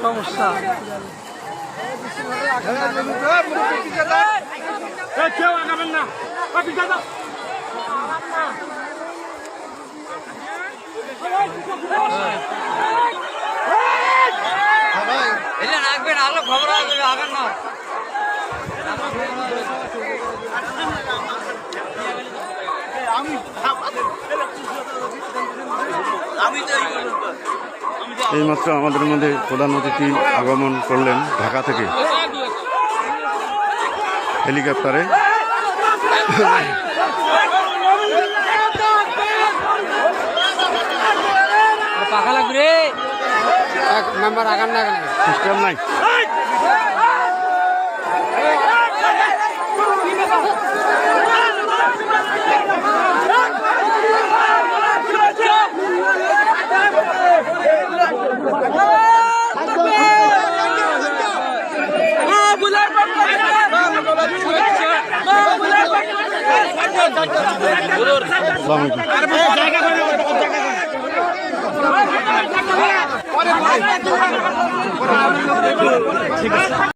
সমস্যা। কেউ আগাবেন না, রাখবেন আলো খবর আগান না। এইমাত্র আমাদের মধ্যে প্রধান অতিথি আগমন করলেন ঢাকা থেকে হেলিকপ্টারে। পাখা লাগবে এক মেম্বার আগান না, সিস্টেম নাই। ঠিক আছে।